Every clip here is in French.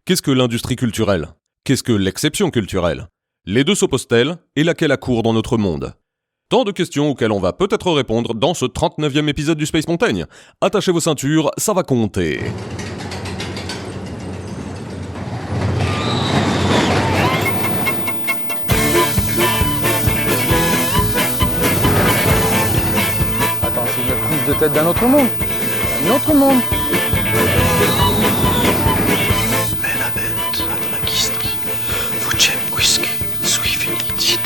Qu'est-ce que l'industrie culturelle ? Qu'est-ce que l'exception culturelle ? Les deux s'opposent-elles et laquelle a cours dans notre monde ? Tant de questions auxquelles on va peut-être répondre dans ce 39e épisode du Space Mountain. Attachez vos ceintures, ça va compter. Attends, c'est une prise de tête d'un autre monde. Un autre monde. Veramente ad magistri, vocem quisque sui felicitatus.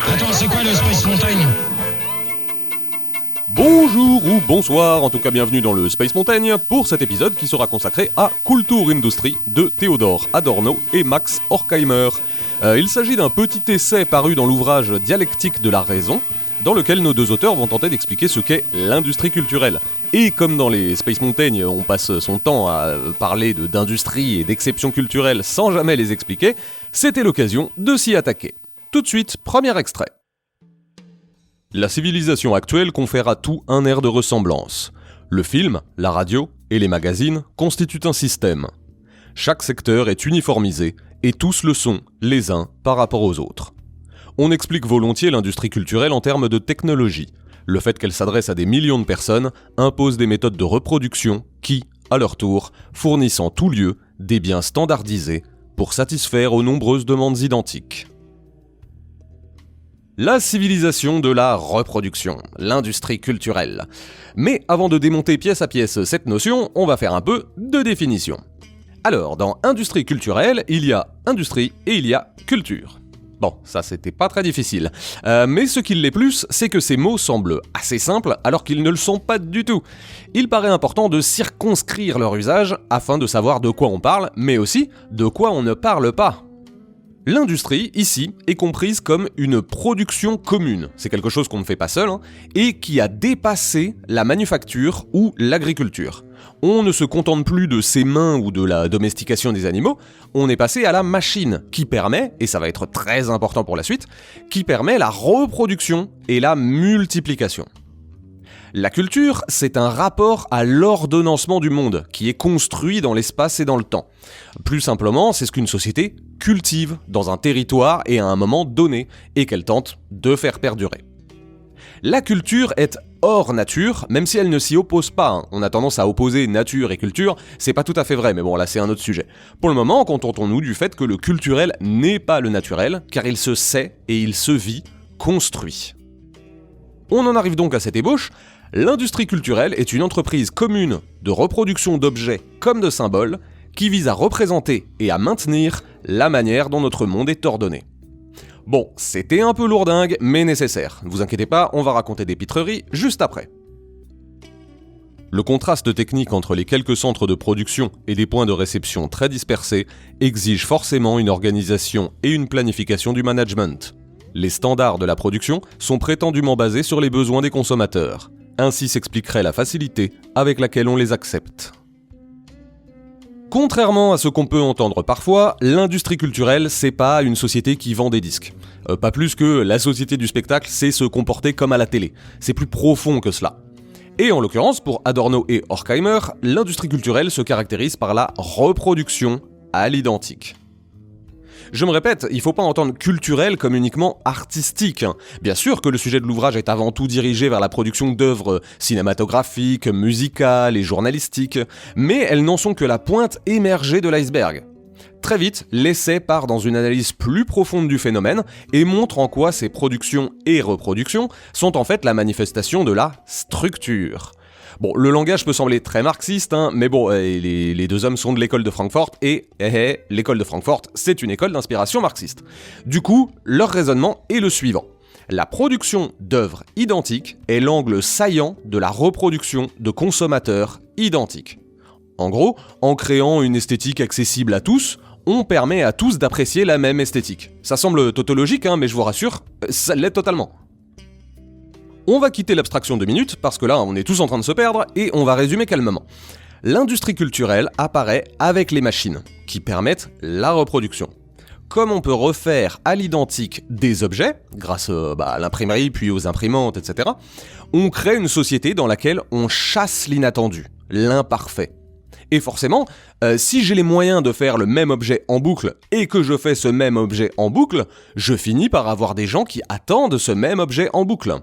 Attends, c'est quoi le Space Mountain ? Bonjour ou bonsoir, en tout cas bienvenue dans le Space Mountain pour cet épisode qui sera consacré à Kulturindustrie de Theodor Adorno et Max Horkheimer. Il s'agit d'un petit essai paru dans l'ouvrage Dialectique de la raison, dans lequel nos deux auteurs vont tenter d'expliquer ce qu'est l'industrie culturelle. Et comme dans les Space Mountain, on passe son temps à parler d'industrie et d'exceptions culturelles sans jamais les expliquer, c'était l'occasion de s'y attaquer. Tout de suite, premier extrait. La civilisation actuelle confère à tout un air de ressemblance. Le film, la radio et les magazines constituent un système. Chaque secteur est uniformisé et tous le sont, les uns par rapport aux autres. On explique volontiers l'industrie culturelle en termes de technologie. Le fait qu'elle s'adresse à des millions de personnes impose des méthodes de reproduction qui, à leur tour, fournissent en tout lieu des biens standardisés pour satisfaire aux nombreuses demandes identiques. La civilisation de la reproduction, l'industrie culturelle. Mais avant de démonter pièce à pièce cette notion, on va faire un peu de définition. Alors, dans industrie culturelle, il y a industrie et il y a culture. Bon, ça c'était pas très difficile. Mais ce qui l'est plus, c'est que ces mots semblent assez simples alors qu'ils ne le sont pas du tout. Il paraît important de circonscrire leur usage afin de savoir de quoi on parle, mais aussi de quoi on ne parle pas. L'industrie, ici, est comprise comme une production commune, c'est quelque chose qu'on ne fait pas seul, et qui a dépassé la manufacture ou l'agriculture. On ne se contente plus de ses mains ou de la domestication des animaux, on est passé à la machine, qui permet, et ça va être très important pour la suite, qui permet la reproduction et la multiplication. La culture, c'est un rapport à l'ordonnancement du monde, qui est construit dans l'espace et dans le temps. Plus simplement, c'est ce qu'une société cultive dans un territoire et à un moment donné, et qu'elle tente de faire perdurer. La culture est hors nature, même si elle ne s'y oppose pas. On a tendance à opposer nature et culture, c'est pas tout à fait vrai, mais bon, là c'est un autre sujet. Pour le moment, contentons-nous du fait que le culturel n'est pas le naturel, car il se sait et il se vit construit. On en arrive donc à cette ébauche. L'industrie culturelle est une entreprise commune de reproduction d'objets comme de symboles qui vise à représenter et à maintenir la manière dont notre monde est ordonné. Bon, c'était un peu lourdingue, mais nécessaire. Ne vous inquiétez pas, on va raconter des pitreries juste après. Le contraste technique entre les quelques centres de production et des points de réception très dispersés exige forcément une organisation et une planification du management. Les standards de la production sont prétendument basés sur les besoins des consommateurs. Ainsi s'expliquerait la facilité avec laquelle on les accepte. Contrairement à ce qu'on peut entendre parfois, l'industrie culturelle, c'est pas une société qui vend des disques. Pas plus que la société du spectacle sait se comporter comme à la télé. C'est plus profond que cela. Et en l'occurrence, pour Adorno et Horkheimer, l'industrie culturelle se caractérise par la reproduction à l'identique. Je me répète, il ne faut pas entendre culturel comme uniquement artistique. Bien sûr que le sujet de l'ouvrage est avant tout dirigé vers la production d'œuvres cinématographiques, musicales et journalistiques, mais elles n'en sont que la pointe émergée de l'iceberg. Très vite, l'essai part dans une analyse plus profonde du phénomène et montre en quoi ces productions et reproductions sont en fait la manifestation de la structure. Bon, le langage peut sembler très marxiste, mais bon, les deux hommes sont de l'école de Francfort et l'école de Francfort, c'est une école d'inspiration marxiste. Du coup, leur raisonnement est le suivant. La production d'œuvres identiques est l'angle saillant de la reproduction de consommateurs identiques. En gros, en créant une esthétique accessible à tous, on permet à tous d'apprécier la même esthétique. Ça semble tautologique, mais je vous rassure, ça l'est totalement. On va quitter l'abstraction 2 minutes, parce que là, on est tous en train de se perdre, et on va résumer calmement. L'industrie culturelle apparaît avec les machines, qui permettent la reproduction. comme on peut refaire à l'identique des objets, grâce à l'imprimerie puis aux imprimantes, etc., on crée une société dans laquelle on chasse l'inattendu, l'imparfait. Et forcément, si j'ai les moyens de faire le même objet en boucle et que je fais ce même objet en boucle, je finis par avoir des gens qui attendent ce même objet en boucle.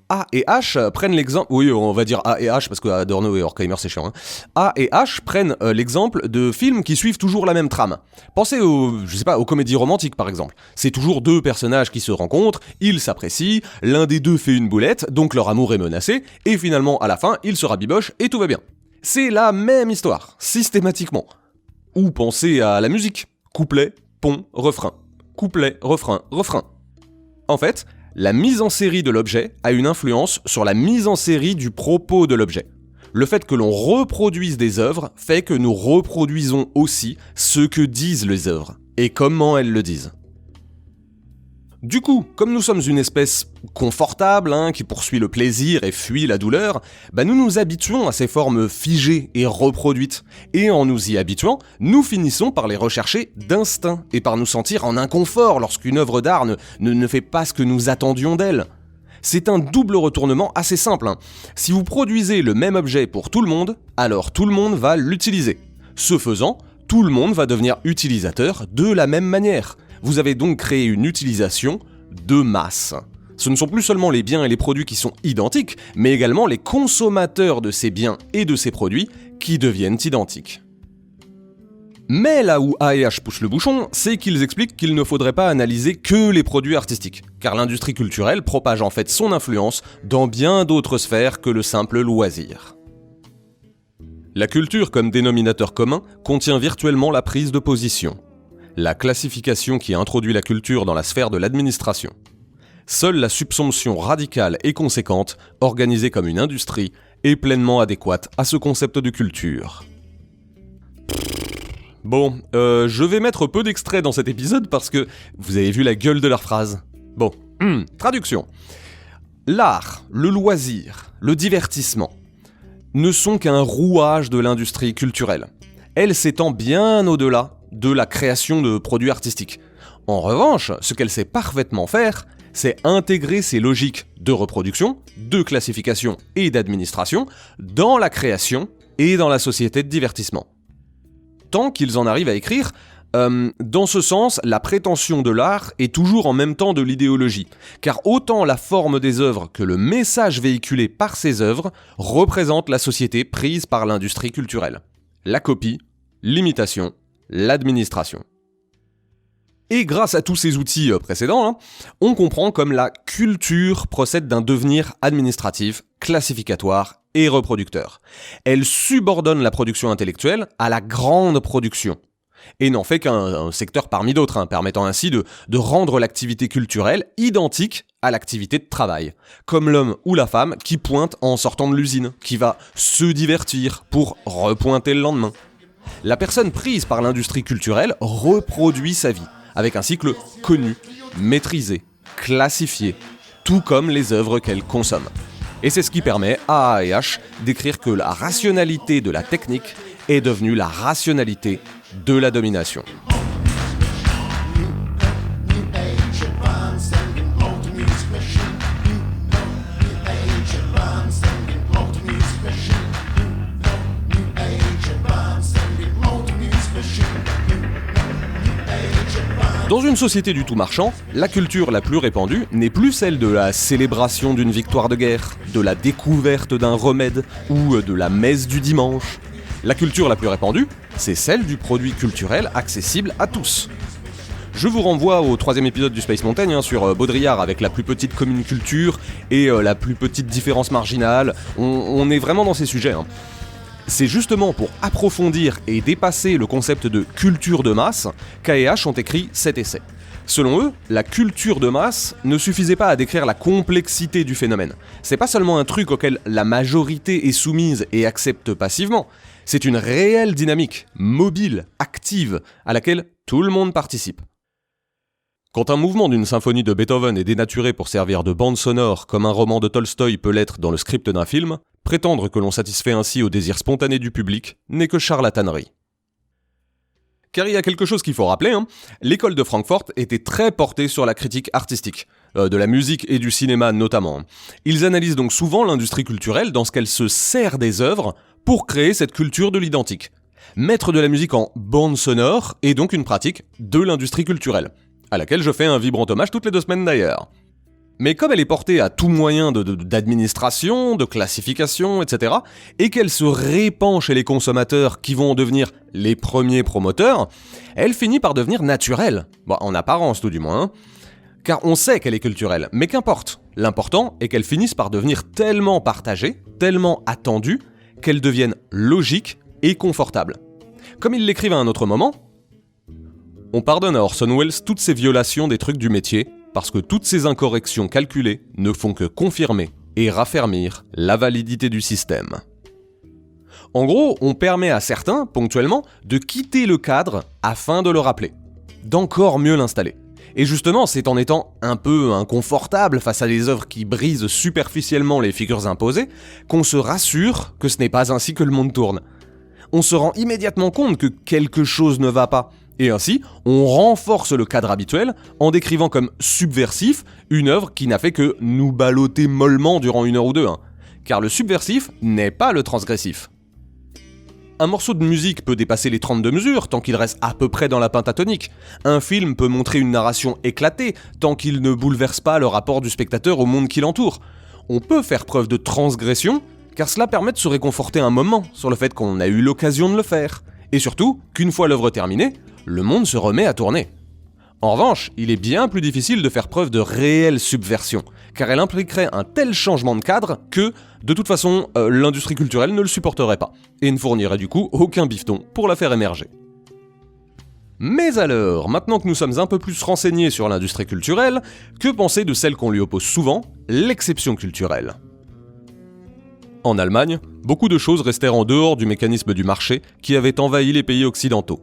A et H prennent l'exemple... Oui, on va dire A et H parce que Adorno et Horkheimer c'est chiant. A et H prennent l'exemple de films qui suivent toujours la même trame. Pensez aux comédies romantiques par exemple. C'est toujours deux personnages qui se rencontrent, ils s'apprécient, l'un des deux fait une boulette, donc leur amour est menacé, et finalement à la fin, ils se rabibochent et tout va bien. C'est la même histoire, systématiquement. Ou pensez à la musique. Couplet, pont, refrain. Couplet, refrain, refrain. En fait, la mise en série de l'objet a une influence sur la mise en série du propos de l'objet. Le fait que l'on reproduise des œuvres fait que nous reproduisons aussi ce que disent les œuvres, et comment elles le disent. Du coup, comme nous sommes une espèce confortable, qui poursuit le plaisir et fuit la douleur, nous nous habituons à ces formes figées et reproduites. Et en nous y habituant, nous finissons par les rechercher d'instinct et par nous sentir en inconfort lorsqu'une œuvre d'art ne fait pas ce que nous attendions d'elle. C'est un double retournement assez simple. Si vous produisez le même objet pour tout le monde, alors tout le monde va l'utiliser. Ce faisant, tout le monde va devenir utilisateur de la même manière. Vous avez donc créé une utilisation de masse. Ce ne sont plus seulement les biens et les produits qui sont identiques, mais également les consommateurs de ces biens et de ces produits qui deviennent identiques. Mais là où A et H poussent le bouchon, c'est qu'ils expliquent qu'il ne faudrait pas analyser que les produits artistiques, car l'industrie culturelle propage en fait son influence dans bien d'autres sphères que le simple loisir. La culture comme dénominateur commun contient virtuellement la prise de position. La classification qui introduit la culture dans la sphère de l'administration. Seule la subsomption radicale et conséquente, organisée comme une industrie, est pleinement adéquate à ce concept de culture. Bon, je vais mettre peu d'extraits dans cet épisode parce que vous avez vu la gueule de leur phrase. Bon, traduction. L'art, le loisir, le divertissement ne sont qu'un rouage de l'industrie culturelle. Elle s'étend bien au-delà de la création de produits artistiques. En revanche, ce qu'elle sait parfaitement faire, c'est intégrer ces logiques de reproduction, de classification et d'administration dans la création et dans la société de divertissement. Tant qu'ils en arrivent à écrire, dans ce sens, la prétention de l'art est toujours en même temps de l'idéologie, car autant la forme des œuvres que le message véhiculé par ces œuvres représente la société prise par l'industrie culturelle. La copie, l'imitation, l'administration. Et grâce à tous ces outils précédents, on comprend comme la culture procède d'un devenir administratif, classificatoire et reproducteur. Elle subordonne la production intellectuelle à la grande production, et n'en fait qu'un secteur parmi d'autres, permettant ainsi de rendre l'activité culturelle identique à l'activité de travail, comme l'homme ou la femme qui pointe en sortant de l'usine, qui va se divertir pour repointer le lendemain. La personne prise par l'industrie culturelle reproduit sa vie, avec un cycle connu, maîtrisé, classifié, tout comme les œuvres qu'elle consomme. Et c'est ce qui permet à A et H d'écrire que la rationalité de la technique est devenue la rationalité de la domination. Dans une société du tout marchand, la culture la plus répandue n'est plus celle de la célébration d'une victoire de guerre, de la découverte d'un remède ou de la messe du dimanche. La culture la plus répandue, c'est celle du produit culturel accessible à tous. Je vous renvoie au 3e épisode du Space Mountain sur Baudrillard avec la plus petite commune culture et la plus petite différence marginale. On est vraiment dans ces sujets. C'est justement pour approfondir et dépasser le concept de culture de masse qu'A&H ont écrit cet essai. Selon eux, la culture de masse ne suffisait pas à décrire la complexité du phénomène. C'est pas seulement un truc auquel la majorité est soumise et accepte passivement, c'est une réelle dynamique, mobile, active, à laquelle tout le monde participe. Quand un mouvement d'une symphonie de Beethoven est dénaturé pour servir de bande sonore comme un roman de Tolstoï peut l'être dans le script d'un film, prétendre que l'on satisfait ainsi au désir spontané du public n'est que charlatanerie. Car il y a quelque chose qu'il faut rappeler, l'école de Francfort était très portée sur la critique artistique, de la musique et du cinéma notamment. Ils analysent donc souvent l'industrie culturelle dans ce qu'elle se sert des œuvres pour créer cette culture de l'identique. Mettre de la musique en bande sonore est donc une pratique de l'industrie culturelle, à laquelle je fais un vibrant hommage toutes les 2 semaines d'ailleurs. Mais comme elle est portée à tout moyen d'administration, de classification, etc., et qu'elle se répand chez les consommateurs qui vont en devenir les premiers promoteurs, elle finit par devenir naturelle. Bon, en apparence tout du moins. Car on sait qu'elle est culturelle, mais qu'importe. L'important est qu'elle finisse par devenir tellement partagée, tellement attendue, qu'elle devienne logique et confortable. Comme ils l'écrivent à un autre moment, on pardonne à Orson Welles toutes ces violations des trucs du métier, parce que toutes ces incorrections calculées ne font que confirmer et raffermir la validité du système. En gros, on permet à certains, ponctuellement, de quitter le cadre afin de le rappeler, d'encore mieux l'installer. Et justement, c'est en étant un peu inconfortable face à des œuvres qui brisent superficiellement les figures imposées, qu'on se rassure que ce n'est pas ainsi que le monde tourne. On se rend immédiatement compte que quelque chose ne va pas, et ainsi, on renforce le cadre habituel en décrivant comme subversif une œuvre qui n'a fait que nous balloter mollement durant 1 heure ou 2, car le subversif n'est pas le transgressif. Un morceau de musique peut dépasser les 32 mesures tant qu'il reste à peu près dans la pentatonique. Un film peut montrer une narration éclatée tant qu'il ne bouleverse pas le rapport du spectateur au monde qui l'entoure. On peut faire preuve de transgression, car cela permet de se réconforter un moment sur le fait qu'on a eu l'occasion de le faire. Et surtout, qu'une fois l'œuvre terminée, le monde se remet à tourner. En revanche, il est bien plus difficile de faire preuve de réelle subversion, car elle impliquerait un tel changement de cadre que, de toute façon, l'industrie culturelle ne le supporterait pas, et ne fournirait du coup aucun bifton pour la faire émerger. Mais alors, maintenant que nous sommes un peu plus renseignés sur l'industrie culturelle, que penser de celle qu'on lui oppose souvent, l'exception culturelle ? En Allemagne, beaucoup de choses restèrent en dehors du mécanisme du marché qui avait envahi les pays occidentaux.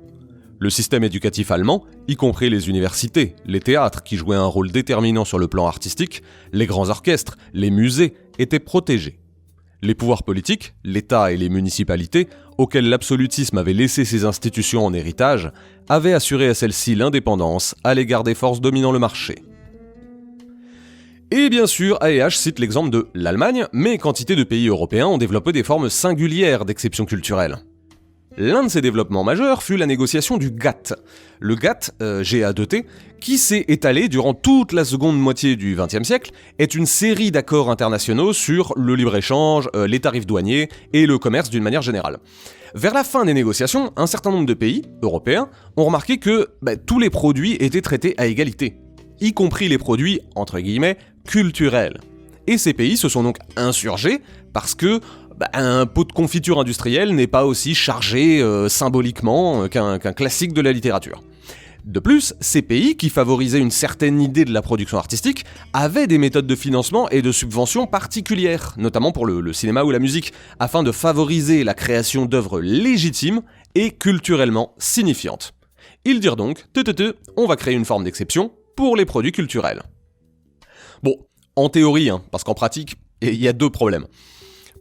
Le système éducatif allemand, y compris les universités, les théâtres qui jouaient un rôle déterminant sur le plan artistique, les grands orchestres, les musées, étaient protégés. Les pouvoirs politiques, l'État et les municipalités, auxquels l'absolutisme avait laissé ses institutions en héritage, avaient assuré à celles-ci l'indépendance à l'égard des forces dominant le marché. Et bien sûr, AEH cite l'exemple de l'Allemagne, mais quantité de pays européens ont développé des formes singulières d'exception culturelle. L'un de ces développements majeurs fut la négociation du GATT. Le GATT, G-A-2-T, qui s'est étalé durant toute la seconde moitié du XXe siècle, est une série d'accords internationaux sur le libre-échange, les tarifs douaniers et le commerce d'une manière générale. Vers la fin des négociations, un certain nombre de pays européens ont remarqué que tous les produits étaient traités à égalité, y compris les produits, entre guillemets, culturels. Et ces pays se sont donc insurgés parce que un pot de confiture industrielle n'est pas aussi chargé symboliquement qu'un classique de la littérature. De plus, ces pays, qui favorisaient une certaine idée de la production artistique, avaient des méthodes de financement et de subvention particulières, notamment pour le cinéma ou la musique, afin de favoriser la création d'œuvres légitimes et culturellement signifiantes. Ils dirent donc, on va créer une forme d'exception pour les produits culturels. Bon, en théorie, parce qu'en pratique, il y a 2 problèmes.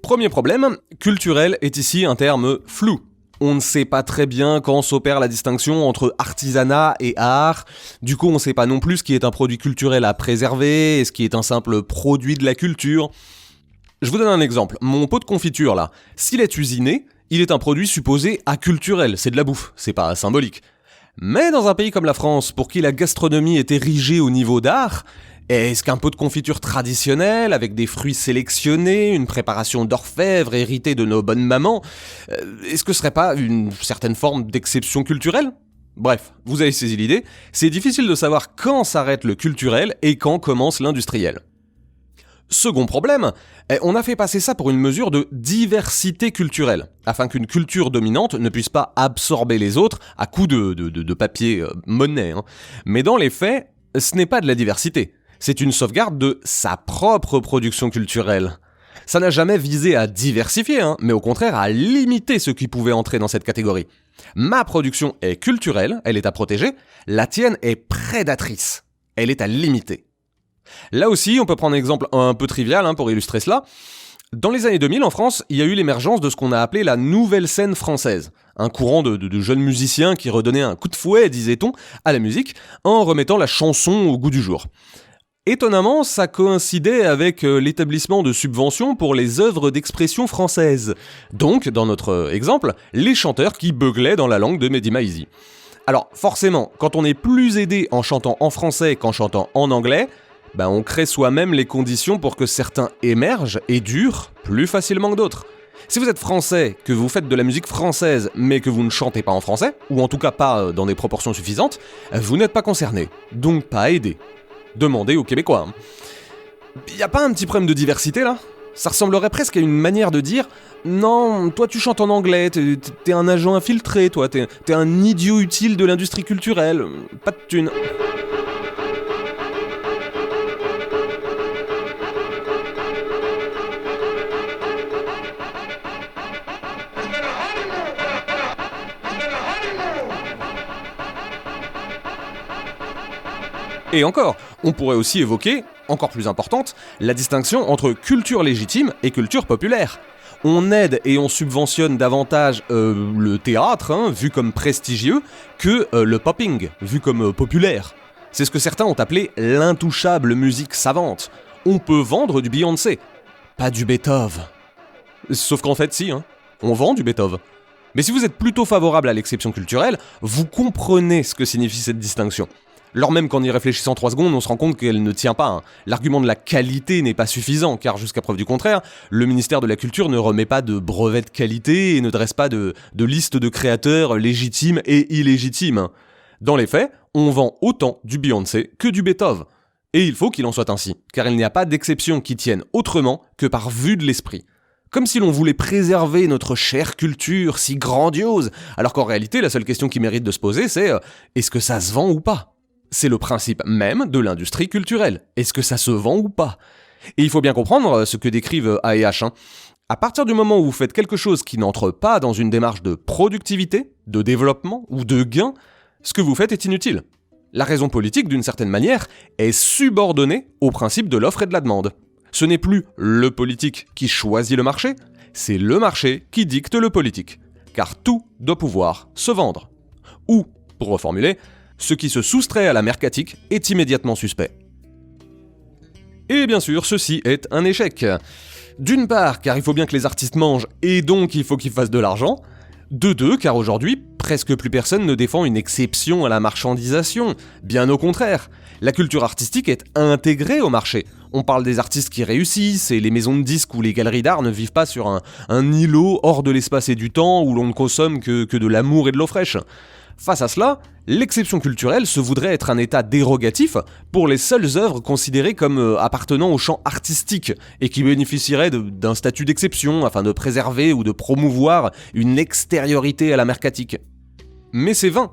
Premier problème, culturel est ici un terme flou. On ne sait pas très bien quand s'opère la distinction entre artisanat et art. Du coup, on ne sait pas non plus ce qui est un produit culturel à préserver et ce qui est un simple produit de la culture. Je vous donne un exemple. Mon pot de confiture, là, s'il est usiné, il est un produit supposé aculturel. C'est de la bouffe, c'est pas symbolique. Mais dans un pays comme la France, pour qui la gastronomie est érigée au niveau d'art, est-ce qu'un pot de confiture traditionnel, avec des fruits sélectionnés, une préparation d'orfèvre héritée de nos bonnes mamans, est-ce que ce serait pas une certaine forme d'exception culturelle ? Bref, vous avez saisi l'idée, c'est difficile de savoir quand s'arrête le culturel et quand commence l'industriel. Second problème, on a fait passer ça pour une mesure de diversité culturelle, afin qu'une culture dominante ne puisse pas absorber les autres à coups de papier monnaie. Mais dans les faits, ce n'est pas de la diversité. C'est une sauvegarde de sa propre production culturelle. Ça n'a jamais visé à diversifier, mais au contraire à limiter ce qui pouvait entrer dans cette catégorie. Ma production est culturelle, elle est à protéger, la tienne est prédatrice, elle est à limiter. Là aussi, on peut prendre un exemple un peu trivial pour illustrer cela. Dans les années 2000, en France, il y a eu l'émergence de ce qu'on a appelé la nouvelle scène française. Un courant de jeunes musiciens qui redonnaient un coup de fouet, disait-on, à la musique, en remettant la chanson au goût du jour. Étonnamment, ça coïncidait avec l'établissement de subventions pour les œuvres d'expression française. Donc, dans notre exemple, les chanteurs qui beuglaient dans la langue de Mehdi Maizi. Alors, forcément, quand on est plus aidé en chantant en français qu'en chantant en anglais, on crée soi-même les conditions pour que certains émergent et durent plus facilement que d'autres. Si vous êtes français, que vous faites de la musique française, mais que vous ne chantez pas en français, ou en tout cas pas dans des proportions suffisantes, vous n'êtes pas concerné, donc pas aidé. Demandez aux Québécois. Y a pas un petit problème de diversité là ? Ça ressemblerait presque à une manière de dire « Non, toi tu chantes en anglais, t'es un agent infiltré, toi, t'es un idiot utile de l'industrie culturelle, pas de thunes. » Et encore, on pourrait aussi évoquer, encore plus importante, la distinction entre culture légitime et culture populaire. On aide et on subventionne davantage le théâtre, vu comme prestigieux, que le popping, vu comme populaire. C'est ce que certains ont appelé l'intouchable musique savante. On peut vendre du Beyoncé, pas du Beethoven. Sauf qu'en fait, si, on vend du Beethoven. Mais si vous êtes plutôt favorable à l'exception culturelle, vous comprenez ce que signifie cette distinction. Lors même qu'en y réfléchissant 3 secondes, on se rend compte qu'elle ne tient pas. L'argument de la qualité n'est pas suffisant, car jusqu'à preuve du contraire, le ministère de la Culture ne remet pas de brevet de qualité et ne dresse pas de liste de créateurs légitimes et illégitimes. Dans les faits, on vend autant du Beyoncé que du Beethoven. Et il faut qu'il en soit ainsi, car il n'y a pas d'exception qui tienne autrement que par vue de l'esprit. Comme si l'on voulait préserver notre chère culture si grandiose, alors qu'en réalité, la seule question qui mérite de se poser, c'est est-ce que ça se vend ou pas ? C'est le principe même de l'industrie culturelle. Est-ce que ça se vend ou pas ? Et il faut bien comprendre ce que décrivent A&H. À partir du moment où vous faites quelque chose qui n'entre pas dans une démarche de productivité, de développement ou de gain, ce que vous faites est inutile. La raison politique, d'une certaine manière, est subordonnée au principe de l'offre et de la demande. Ce n'est plus le politique qui choisit le marché, c'est le marché qui dicte le politique. Car tout doit pouvoir se vendre. Ou, pour reformuler, ce qui se soustrait à la mercatique est immédiatement suspect. Et bien sûr, ceci est un échec. D'une part, car il faut bien que les artistes mangent, et donc il faut qu'ils fassent de l'argent. De deux, car aujourd'hui, presque plus personne ne défend une exception à la marchandisation. Bien au contraire, la culture artistique est intégrée au marché. On parle des artistes qui réussissent, et les maisons de disques ou les galeries d'art ne vivent pas sur un îlot hors de l'espace et du temps où l'on ne consomme que de l'amour et de l'eau fraîche. Face à cela, l'exception culturelle se voudrait être un état dérogatif pour les seules œuvres considérées comme appartenant au champ artistique et qui bénéficieraient d'un statut d'exception afin de préserver ou de promouvoir une extériorité à la mercatique. Mais c'est vain.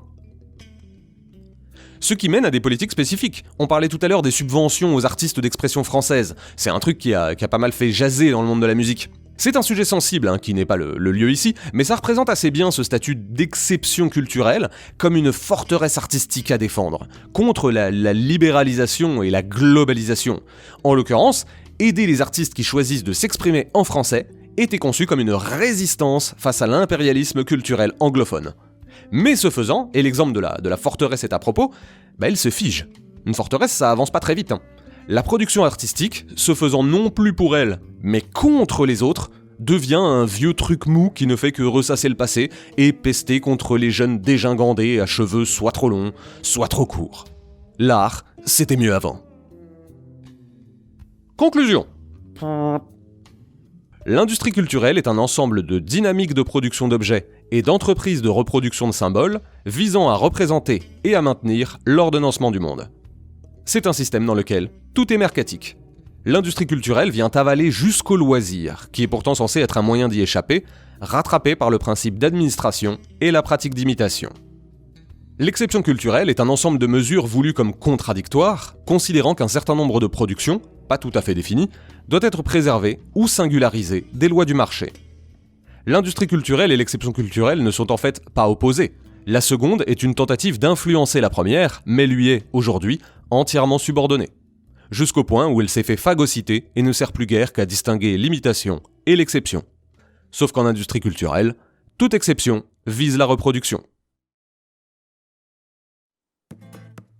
Ce qui mène à des politiques spécifiques. On parlait tout à l'heure des subventions aux artistes d'expression française. C'est un truc qui a pas mal fait jaser dans le monde de la musique. C'est un sujet sensible, qui n'est pas le lieu ici, mais ça représente assez bien ce statut d'exception culturelle comme une forteresse artistique à défendre, contre la libéralisation et la globalisation. En l'occurrence, aider les artistes qui choisissent de s'exprimer en français était conçu comme une résistance face à l'impérialisme culturel anglophone. Mais ce faisant, et l'exemple de la forteresse est à propos, elle se fige. Une forteresse, ça avance pas très vite. La production artistique, se faisant non plus pour elle, mais contre les autres, devient un vieux truc mou qui ne fait que ressasser le passé et pester contre les jeunes dégingandés à cheveux soit trop longs, soit trop courts. L'art, c'était mieux avant. Conclusion. L'industrie culturelle est un ensemble de dynamiques de production d'objets et d'entreprises de reproduction de symboles visant à représenter et à maintenir l'ordonnancement du monde. C'est un système dans lequel tout est mercatique. L'industrie culturelle vient avaler jusqu'au loisir, qui est pourtant censé être un moyen d'y échapper, rattrapé par le principe d'administration et la pratique d'imitation. L'exception culturelle est un ensemble de mesures voulues comme contradictoires, considérant qu'un certain nombre de productions, pas tout à fait définies, doit être préservé ou singularisé des lois du marché. L'industrie culturelle et l'exception culturelle ne sont en fait pas opposées. La seconde est une tentative d'influencer la première, mais lui est, aujourd'hui, entièrement subordonnée. jusqu'au point où elle s'est fait phagocyter et ne sert plus guère qu'à distinguer l'imitation et l'exception. Sauf qu'en industrie culturelle, toute exception vise la reproduction.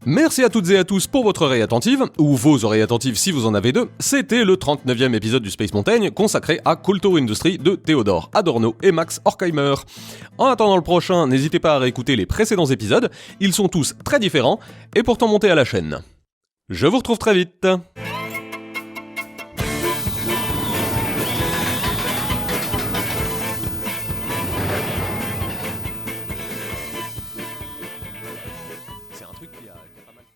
Merci à toutes et à tous pour votre oreille attentive, ou vos oreilles attentives si vous en avez deux. C'était le 39e épisode du Space Mountain consacré à Kultur Industrie de Théodore Adorno et Max Horkheimer. En attendant le prochain, n'hésitez pas à réécouter les précédents épisodes, ils sont tous très différents et pourtant montés à la chaîne. Je vous retrouve très vite.